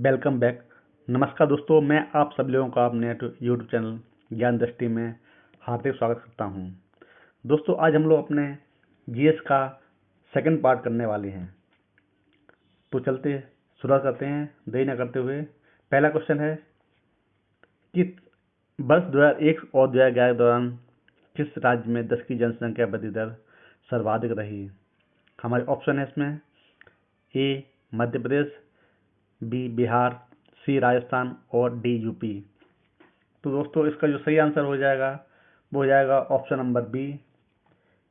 Welcome back. नमस्कार दोस्तों, मैं आप सब लोगों का अपने यूट्यूब चैनल ज्ञान दृष्टि में हार्दिक स्वागत करता हूं। दोस्तों, आज हम लोग अपने जीएस का सेकंड पार्ट करने वाले हैं। तो चलते शुरुआत करते हैं देरी न करते हुए। पहला क्वेश्चन है कि वर्ष 2001 और 2011 के दौरान किस राज्य में 10 की जनसंख्या वृद्धि दर सर्वाधिक रही। हमारे ऑप्शन है इसमें ए मध्य प्रदेश, बी बिहार, सी राजस्थान और डी यूपी। तो दोस्तों, इसका जो सही आंसर हो जाएगा वो हो जाएगा ऑप्शन नंबर बी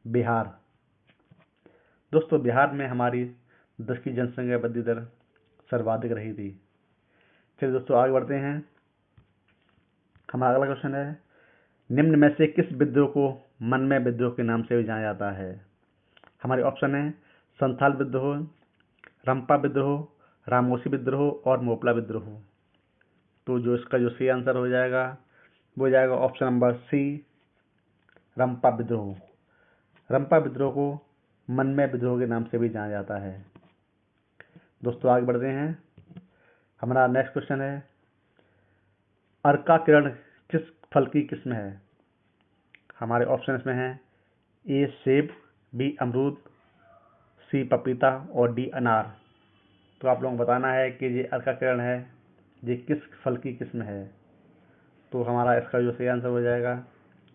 बिहार। दोस्तों, बिहार में हमारी 10 की जनसंख्या वृद्धि दर सर्वाधिक रही थी। चलिए दोस्तों, आगे बढ़ते हैं। हमारा अगला क्वेश्चन है, निम्न में से किस विद्रोह को मनमेय विद्रोह के नाम से भी जाना जाता है। हमारे ऑप्शन है संथाल विद्रोह, रंपा विद्रोह, रामोसी विद्रोह और मोपला विद्रोह। तो जो इसका जो सही आंसर हो जाएगा वो हो जाएगा ऑप्शन नंबर सी रंपा विद्रोह। रंपा विद्रोह को मनमेय विद्रोह के नाम से भी जाना जाता है। दोस्तों, आगे बढ़ते हैं। हमारा नेक्स्ट क्वेश्चन है, अर्का किरण किस फल की किस्म है। हमारे ऑप्शन इसमें हैं ए सेब, बी अमरूद, सी पपीता और डी अनार। तो आप लोगों को बताना है कि ये अर्का किरण है ये किस फल की किस्म है। तो हमारा इसका जो सही आंसर हो जाएगा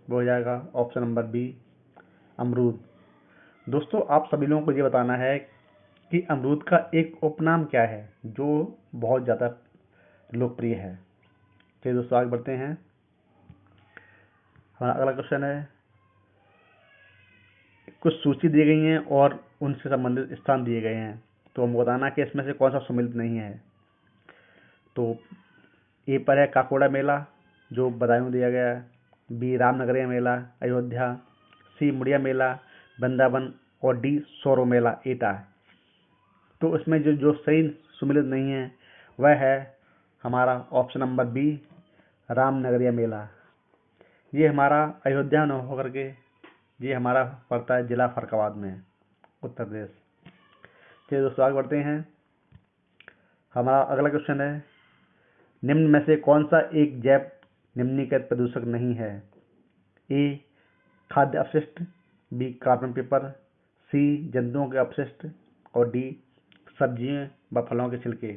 वो हो जाएगा ऑप्शन नंबर बी अमरूद। दोस्तों, आप सभी लोगों को ये बताना है कि अमरूद का एक उपनाम क्या है जो बहुत ज़्यादा लोकप्रिय है। चलिए दोस्तों, आगे बढ़ते हैं। हमारा अगला क्वेश्चन है, कुछ सूची दी गई हैं और उनसे संबंधित स्थान दिए गए हैं। तो हमको बताना कि इसमें से कौन सा सम्मिलित नहीं है। तो ए पर है काकोड़ा मेला जो बदायूं दिया गया है, बी रामनगरिया मेला अयोध्या, सी मुड़िया मेला वृंदावन और डी सोरो मेला एटा। तो इसमें जो जो सही सम्मिलित नहीं है वह है हमारा ऑप्शन नंबर बी रामनगरिया मेला। ये हमारा अयोध्या में होकर के ये हमारा पड़ता है जिला फरक्काबाद में, उत्तर प्रदेश। चलिए दोस्तों, आगे बढ़ते हैं। हमारा अगला क्वेश्चन है, निम्न में से कौन सा एक जैव निम्नीकृत प्रदूषक नहीं है। ए खाद्य अपशिष्ट, बी कार्बन पेपर, सी जंतुओं के अपशिष्ट और डी सब्जियों व फलों के छिलके।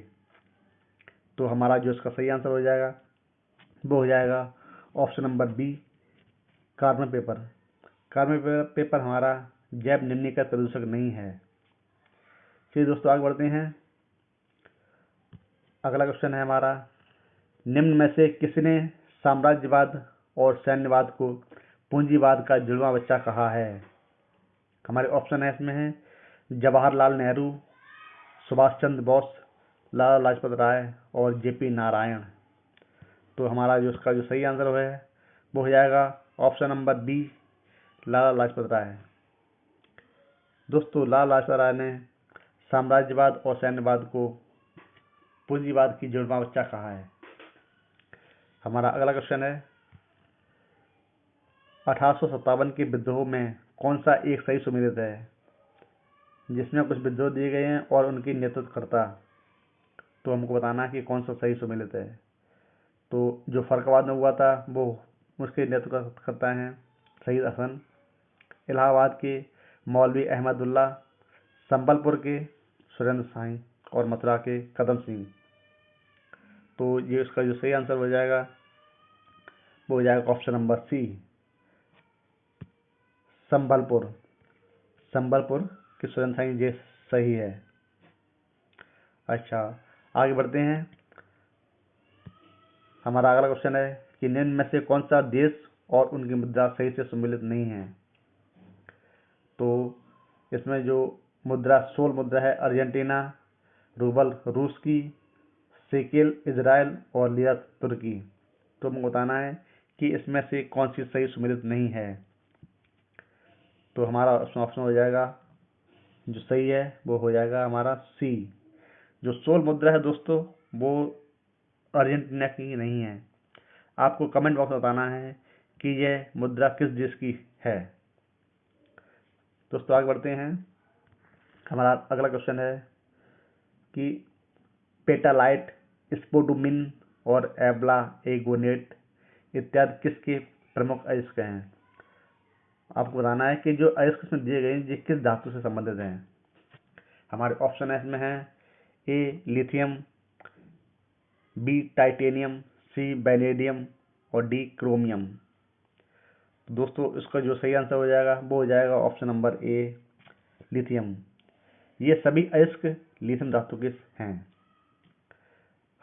तो हमारा जो इसका सही आंसर हो जाएगा वो हो जाएगा option number B carbon paper. Carbon paper हमारा जैव निम्नीकृत प्रदूषक नहीं है। चलिए दोस्तों, आगे बढ़ते हैं। अगला क्वेश्चन है हमारा, निम्न में से किसने साम्राज्यवाद और सैन्यवाद को पूंजीवाद का जुड़वां बच्चा कहा है। हमारे ऑप्शन है इसमें है जवाहरलाल नेहरू, सुभाष चंद्र बोस, लाला लाजपत राय और जेपी नारायण। तो हमारा जो इसका जो सही आंसर है वो हो जाएगा option number B Lala Lajpat Rai. दोस्तों, लाला लाजपत राय ने साम्राज्यवाद और सैन्यवाद को पूंजीवाद की जुड़वां बच्चा कहा है। हमारा अगला क्वेश्चन है, 1857 के विद्रोह में कौन सा एक सही सुमेलित है जिसमें कुछ विद्रोह दिए गए हैं और उनकी नेतृत्वकर्ता। तो हमको बताना है कि कौन सा सही सुमेलित है। तो जो फरक्काबाद में हुआ था वो उसके नेतृत्वकर्ता हैं शहीद हसन, इलाहाबाद के मौलवी अहमदुल्ला, संबलपुर के सुरेंद्र साई और मथुरा के कदम सिंह। तो ये इसका जो सही आंसर हो जाएगा वो हो जाएगा option number C Sambalpur. Sambalpur के सुरेंद्र साई ये सही है। अच्छा, आगे बढ़ते हैं। हमारा अगला क्वेश्चन है कि निम्न में से कौन सा देश और उनकी मुद्रा सही से सम्मिलित नहीं है। तो इसमें जो मुद्रा सोल मुद्रा है अर्जेंटीना, रूबल रूस की, शेकेल इजराइल और लिरा तुर्की। तो हमें बताना है कि इसमें से कौन सी सही सम्मिलित नहीं है। तो हमारा ऑप्शन हो जाएगा जो सही है वो हो जाएगा हमारा सी। जो सोल मुद्रा है दोस्तों वो अर्जेंटीना की नहीं है। आपको कमेंट बॉक्स में बताना है कि यह मुद्रा किस देश की है। दोस्तों, आगे बढ़ते हैं। हमारा अगला क्वेश्चन है कि पेटालाइट स्पोडुमिन और एब्ला एगोनेट इत्यादि किसके प्रमुख अयस्क हैं? आपको बताना है कि जो अयस्क इसमें दिए गए हैं ये किस धातु से संबंधित हैं। हमारे ऑप्शन इसमें है A lithium, B titanium, C vanadium और डी क्रोमियम। तो दोस्तों इसका जो सही आंसर हो जाएगा वो हो जाएगा ऑप्शन नंबर ए लिथियम। ये सभी अयस्क लिथियम धातु के हैं।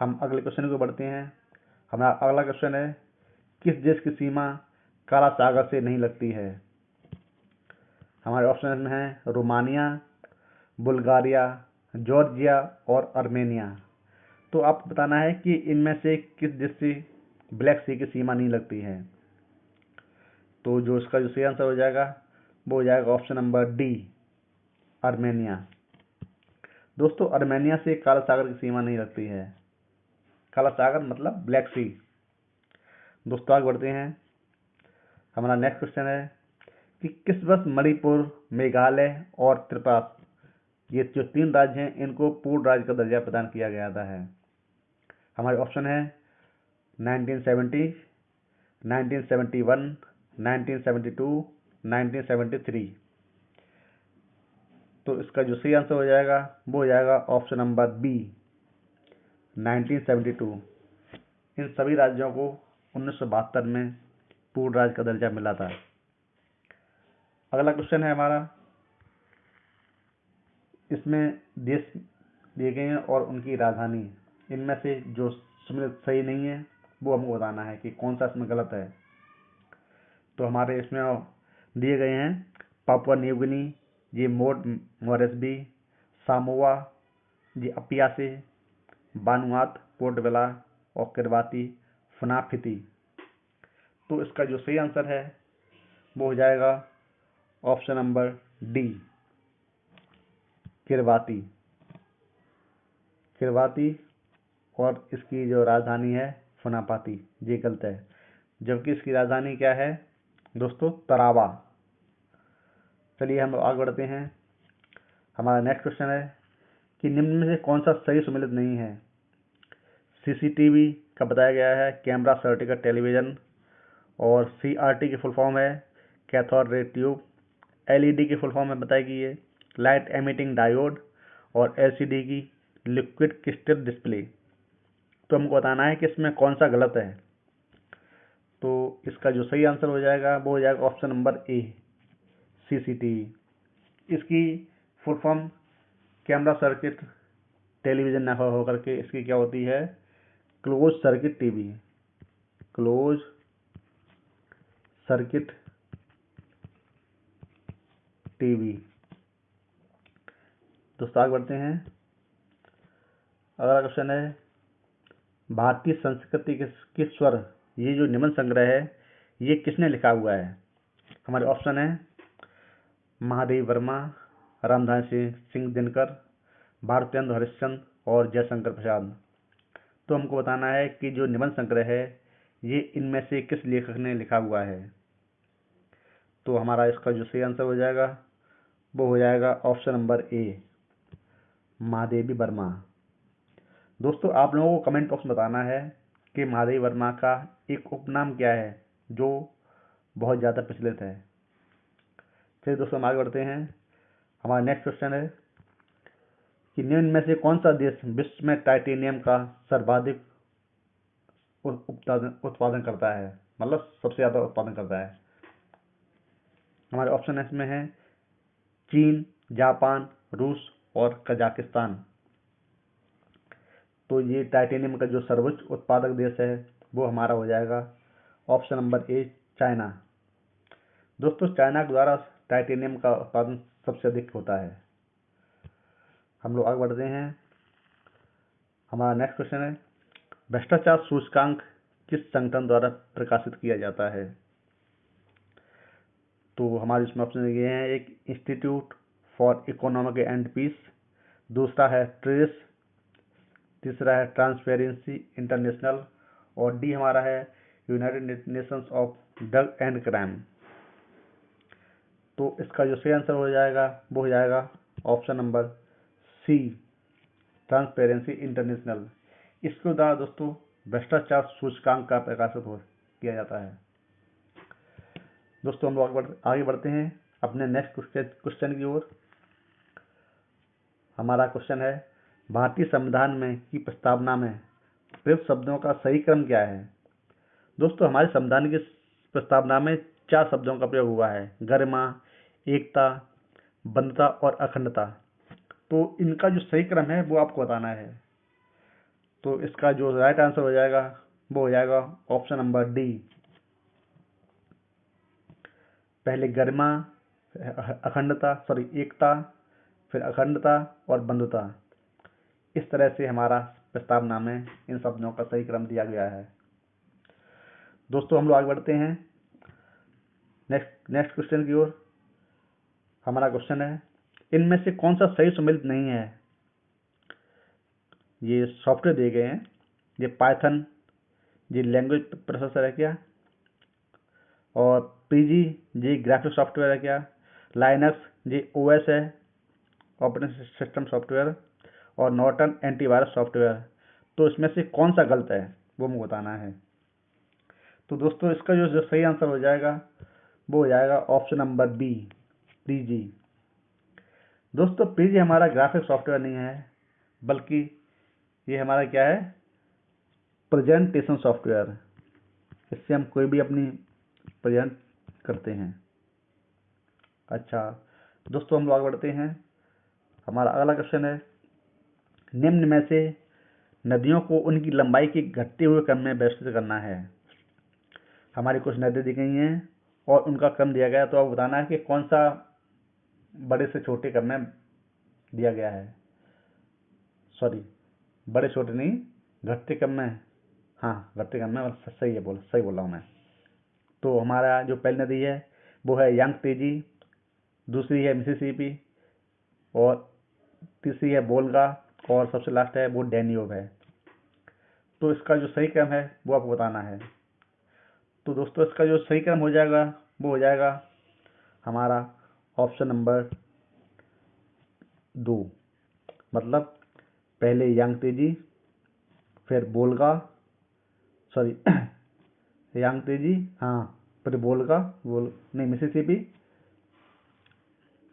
हम अगले क्वेश्चन को बढ़ते हैं। हमारा अगला क्वेश्चन है किस देश की सीमा काला सागर से नहीं लगती है? हमारे ऑप्शन में है रोमानिया, बुल्गारिया, जॉर्जिया और आर्मेनिया। तो आपको बताना है कि इनमें से किस देश से ब्लैक सी की सीमा नहीं लगती है। तो जो इसका जो सही आंसर हो जाएगा वो हो जाएगा ऑप्शन नंबर डी आर्मेनिया। दोस्तों आर्मेनिया से काला सागर की सीमा नहीं लगती है। काला सागर मतलब ब्लैक सी। दोस्तों आगे बढ़ते हैं। हमारा नेक्स्ट क्वेश्चन है कि किस वर्ष मणिपुर, मेघालय और त्रिपुरा, ये जो 3 राज्य हैं, इनको पूर्ण राज्य का दर्जा प्रदान किया गया है? हमारे ऑप्शन है 1970, 1971, 1972, 1973। तो इसका जो सही आंसर हो जाएगा वो हो जाएगा ऑप्शन नंबर बी 1972। इन सभी राज्यों को 1972 में पूर्ण राज्य का दर्जा मिला था। अगला क्वेश्चन है हमारा, इसमें देश दिए गए हैं और उनकी राजधानी, इनमें से जो सही नहीं है वो हमको बताना है कि कौन सा इसमें गलत है। तो हमारे इसमें दिए गए हैं पापुआ न्यू गिनी, ये मोरेस्बी, सामोआ, ये अपियासे, बानुआत, पोर्ट बेला और किरबाती फनाफिती। तो इसका जो सही आंसर है वो हो जाएगा ऑप्शन नंबर डी किरबाती। और इसकी जो राजधानी है फनापाती, ये गलत है। जबकि इसकी राजधानी क्या है दोस्तों? तरावा। चलिए हम आगे बढ़ते हैं। हमारा नेक्स्ट क्वेश्चन है कि निम्न में से कौन सा सही सुमेलित नहीं है? सीसीटीवी का बताया गया है कैमरा सर्टिफिकेट टेलीविजन, और सीआरटी की फुल फॉर्म है कैथोड रे ट्यूब, एलईडी की फुल फॉर्म है बताई गई है लाइट एमिटिंग डायोड, और एलसीडी की लिक्विड क्रिस्टल डिस्प्ले। तो हमको बताना है कि इसमें कौन सा गलत है। तो इसका जो सही आंसर हो जाएगा वो हो जाएगा ऑप्शन नंबर ए सीसीटीवी। इसकी full form camera circuit television ना होकर के इसकी क्या होती है? Close circuit TV. Close circuit TV. दोस्तों आगे बढ़ते हैं। अगला क्वेश्चन है भारतीय संस्कृति के स्वर, ये जो निबंध संग्रह है ये किसने लिखा हुआ है? हमारे ऑप्शन है महादेव वर्मा, रामधारी सिंह दिनकर, भारतेंदु हरिश्चंद्र और जयशंकर प्रसाद। तो हमको बताना है कि जो निबंध संग्रह है ये इनमें से किस लेखक ने लिखा हुआ है। तो हमारा इसका जो सही आंसर हो जाएगा वो हो जाएगा option number A Mahadevi Verma. दोस्तों आप लोगों को कमेंट बॉक्स में बताना है कि महादेवी वर्मा का एक उपनाम क्या है जो बहुत ज़्यादा प्रचलित है। चलिए दोस्तों हम आगे बढ़ते हैं। हमारा नेक्स्ट क्वेश्चन है कि निम्न में से कौन सा देश विश्व में टाइटेनियम का सर्वाधिक उत्पादन करता है, मतलब सबसे ज़्यादा उत्पादन करता है? हमारे ऑप्शन इसमें है चीन, जापान, रूस और कजाकिस्तान। तो ये टाइटेनियम का जो सर्वोच्च उत्पादक देश है वो हमारा हो जाएगा ऑप्शन नंबर ए चाइना। दोस्तों चाइना के द्वारा टाइटेनियम का उत्पादन सबसे अधिक होता है। हम लोग आगे बढ़ते हैं। हमारा नेक्स्ट क्वेश्चन है भ्रष्टाचार सूचकांक किस संगठन द्वारा प्रकाशित किया जाता है? तो हमारे इसमें ऑप्शन ये हैं एक institute for economic and peace, दूसरा है ट्रेस, तीसरा है ट्रांसपेरेंसी इंटरनेशनल और डी हमारा है United Nations of drug and crime. तो इसका जो सही आंसर हो जाएगा वो हो जाएगा option number C Transparency International. इसके द्वारा दोस्तों भ्रष्टाचार सूचकांक का प्रकाशित किया जाता है। दोस्तों हम लोग आगे बढ़ते हैं अपने नेक्स्ट क्वेश्चन की ओर। हमारा क्वेश्चन है, भारतीय संविधान में की प्रस्तावना में प्रयुक्त शब्दों का सही क्रम क्या है। दोस्तों हमारे संविधान की प्रस्तावना में 4 शब्दों का प्रयोग हुआ है, गरिमा, एकता, बंधुता और अखंडता। तो इनका जो सही क्रम है वो आपको बताना है। तो इसका जो राइट आंसर हो जाएगा वो हो जाएगा ऑप्शन नंबर डी। पहले गरिमा, एकता, फिर अखंडता और बंधुता। इस तरह से हमारा प्रस्तावना में इन शब्दों का सही क्रम दिया गया है। दोस्तों हम लोग आगे बढ़ते हैं नेक्स्ट क्वेश्चन की ओर। हमारा क्वेश्चन है, इनमें से कौन सा सही सम्मिलित नहीं है। ये सॉफ्टवेयर दिए गए हैं, ये पाइथन, ये लैंग्वेज प्रोसेसर है क्या, और पीजी ये ग्राफिक सॉफ्टवेयर है क्या, लाइनक्स ये ओएस है ऑपरेटिंग सिस्टम सॉफ्टवेयर, और नॉर्टन एंटीवायरस सॉफ्टवेयर। तो इसमें से कौन सा गलत है वो मुझे बताना है। तो दोस्तों इसका जो सही आंसर हो जाएगा वो हो जाएगा ऑप्शन नंबर बी, पीजी। दोस्तों पीजी हमारा ग्राफिक सॉफ्टवेयर नहीं है, बल्कि ये हमारा क्या है, प्रेजेंटेशन सॉफ्टवेयर। इससे हम कोई भी अपनी प्रेजेंट करते हैं। अच्छा दोस्तों हम लोग आगे बढ़ते हैं। हमारा अगला क्वेश्चन है, निम्न में से नदियों को उनकी लंबाई के घटते हुए क्रम में व्यवस्थित करना है। हमारी कुछ नदी दी गई हैं और उनका क्रम दिया गया है, तो अब बताना है कि कौन सा बड़े से छोटे क्रम में दिया गया है। बड़े छोटे नहीं, घटते क्रम में। हाँ घटते क्रम में, सही बोल रहा हूँ मैं। तो हमारा जो पहली नदी है वो है यांगत्जे, दूसरी है मिसिसिपी, और तीसरी है वोल्गा, और सबसे लास्ट है वो डैन्यूब है। तो इसका जो सही क्रम है वो आपको बताना है। तो दोस्तों इसका जो सही क्रम हो जाएगा वो हो जाएगा हमारा ऑप्शन नंबर 2, मतलब पहले यांगत्जे, फिर वोल्गा, यांगत्जे, हाँ, फिर मिसिसिपी,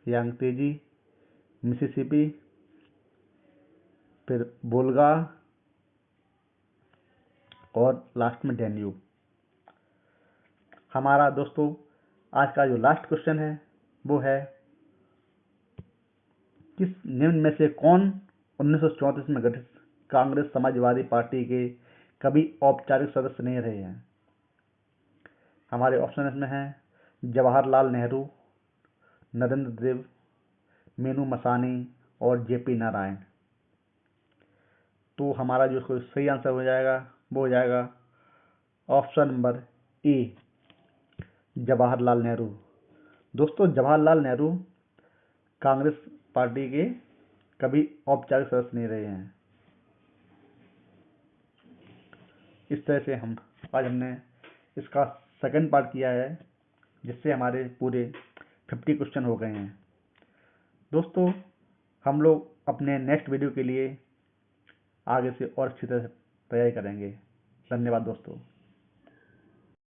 यांगत्जे, मिसिसिपी, फिर वोल्गा, और लास्ट में डैन्यूब। हमारा दोस्तों आज का जो लास्ट क्वेश्चन है वो है, किस निम्न में से कौन 1934 में गठित कांग्रेस समाजवादी पार्टी के कभी औपचारिक सदस्य नहीं रहे हैं। हमारे ऑप्शन इसमें हैं जवाहरलाल नेहरू, नरेंद्र देव, मीनू मसानी और जेपी नारायण। तो हमारा जो सही आंसर हो जाएगा वो हो जाएगा option number A, Jawaharlal Nehru. दोस्तों जवाहरलाल नेहरू कांग्रेस पार्टी के कभी औपचारिक सदस्य नहीं रहे हैं। इस तरह से आज हमने इसका सेकंड पार्ट किया है, जिससे हमारे पूरे 50 क्वेश्चन हो गए हैं। दोस्तों हम लोग अपने नेक्स्ट वीडियो के लिए आगे से और अच्छी तरह से तैयारी करेंगे। धन्यवाद दोस्तों।